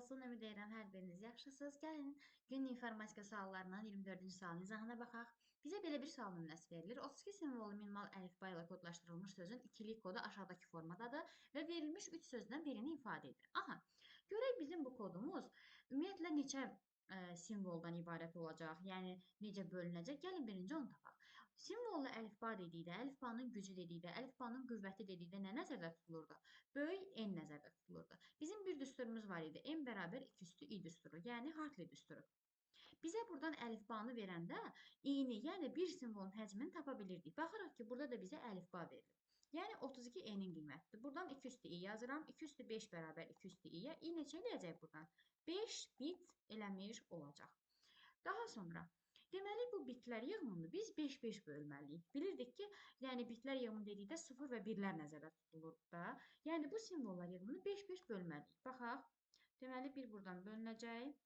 olsun. Ümid edirəm hər biriniz yaxşısınız. Gəlin günlük informatika suallarından 24-cü sualın izahına baxaq. Bizə belə bir sual nümunəsi verilir. 32 simvolu minimal əlifba ilə kodlaşdırılmış sözün ikilik kodu aşağıdakı formadadır və verilmiş 3 sözdən birini ifadə edir. Aha, görək bizim bu kodumuz ümumiyyətlə neçə simvoldan ibarət olacaq, yəni necə bölünəcək. Gəlin birinci onu tapaq. Simvollu əlifba dedikdə, əlifbanın gücü dedikdə, əlifbanın qüvvəti dedikdə nə nəzərdə tutulurdu? Böyük N nəzərdə tutulurdu. Bizim bir düsturumuz var idi. M bərabər 2 üstü I düsturu, yəni Hartley düsturu. Bizə buradan əlifbanı verəndə i-ni, yəni bir simvolun həcmini tapa bilirdik. Baxırıq ki, burada da bizə əlifba verilir. Yəni 32 e-nin qiymətidir. Buradan 2 üstü i yazıram. 2 üstü 5 bərabər 2 üstü i-yə. I neçə eləyəcək buradan? 5 bit eləmiş olacaq. Daha sonra deməli bu bitlər yığımını biz 5-5 bölməliyik. Bilirdik ki, yəni bitlər yığımı dedikdə 0 və 1-lər nəzərdə tutulur da. Yəni bu simvollar yığımını 5-5 bölməliyik. Baxaq. Deməli 1 buradan bölünəcək.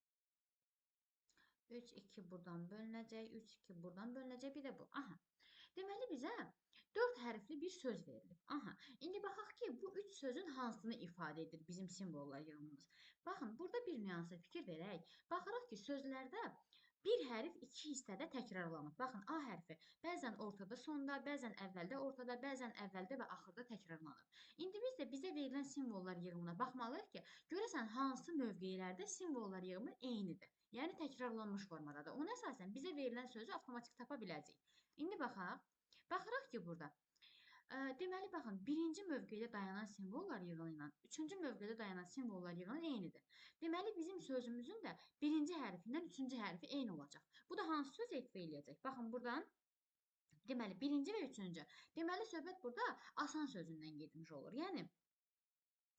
3, 2 buradan bölünəcək, 3, 2 buradan bölünəcək, bir də bu. Aha. Deməli bizə 4 hərfli bir söz verilib. Aha. İndi baxaq ki, bu 3 sözün hansını ifadə edir bizim simvollar yığımımız. Baxın, burada bir nüansa fikir verək. Baxırıq ki, sözlərdə bir hərf iki hissədə təkrarlanıb. Baxın, A hərfi bəzən ortada, sonda, bəzən əvvəldə, ortada, bəzən əvvəldə və axırda təkrarlanıb. İndi biz də bizə verilən simvollar yığımına baxmalıyıq ki, görəsən hansı mövqelərdə simvollar yığımı eynidir. Yəni təkrarlanmış formadadır. Ona əsasən bizə verilən sözü avtomatik tapa biləcəyik. İndi baxaq. Baxırıq ki, burada. Deməli, baxın, birinci mövqedə dayanan simvollar yığını ilə üçüncü mövqedə dayanan simvollar yığını eynidir. Deməli, bizim sözümüzün də birinci hərfindən üçüncü hərfi eyni olacaq. Bu da hansı söz ekve eləyəcək? Baxın, buradan deməli, birinci və üçüncü. Deməli, söhbət burada asan sözündən getmiş olur. Yəni,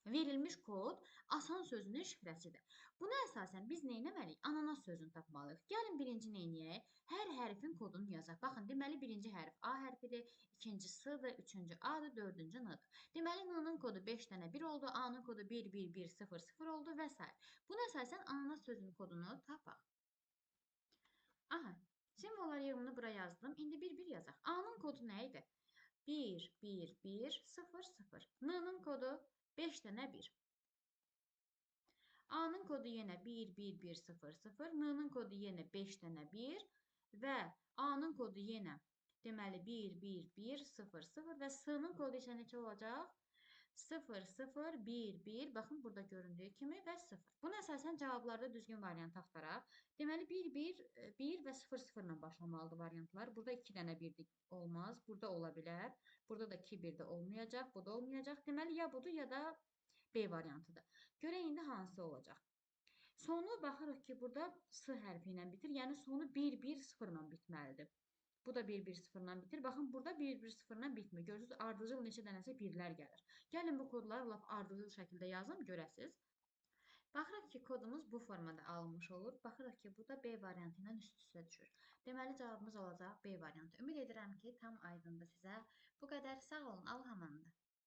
verilmiş kod asan sözünün şifrəsidir. Buna əsasən biz nə etməliyik? Ananas sözünü tapmalıyıq. Gəlin birinci nə edək? Hər hərfin kodunu yazaq. Baxın, deməli birinci hərf A hərfidir, ikinci S-dır, üçüncü A-dır, dördüncü N-dır. Deməli N-nın kodu 5 dənə 1 oldu, A-nın kodu 1 1 1 0 0 oldu və s. Buna əsasən ananas sözünün kodunu tapaq. Aha, simvollar yığımını bura yazdım. İndi bir-bir yazaq. A-nın kodu nə idi? 1 1 1 0 0. N-nın kodu 5 dənə 1. A-nın kodu yenə 1, 1, 1, 0, 0. N-nın kodu yenə 5 dənə 1. Və A-nın kodu yenə deməli 1, 1, 1, 0, 0. Və S-nın kodu isə neçə olacaq? 0, 0, 1, 1. Baxın, burada göründüyü kimi və 0. Buna əsasən cavablarda düzgün variant axtaraq. Deməli 1, 1, 1 və 0, 0 ilə başlamalıdır variantlar. Burada 2 dənə 1 olmaz. Burada ola bilər. Burada da 2, 1 də olmayacaq. Bu da olmayacaq. Deməli, ya budur, ya da B variantıdır. Görək indi hansı olacaq. Sonu baxırıq ki, burada S hərfi ilə bitir. Yəni sonu 1, 1, 0 ilə bitməlidir. Bu da 1, 1, 0 ilə bitir. Baxın, burada 1, 1, 0 ilə bitmir. Görürsünüz, ardıcıl neçə dənəsə birlər gəlir. Gəlin bu kodları lap ardıcıl şəkildə yazın, görəsiniz. Baxırıq ki, kodumuz bu formada alınmış olur. Baxırıq ki, bu da B variantı ilə üst-üstə düşür. Deməli, cavabımız olacaq B variantı. Ümid edirəm ki, tam aydındır sizə. Bu qədər. Sağ olun. Allah'a əmanət.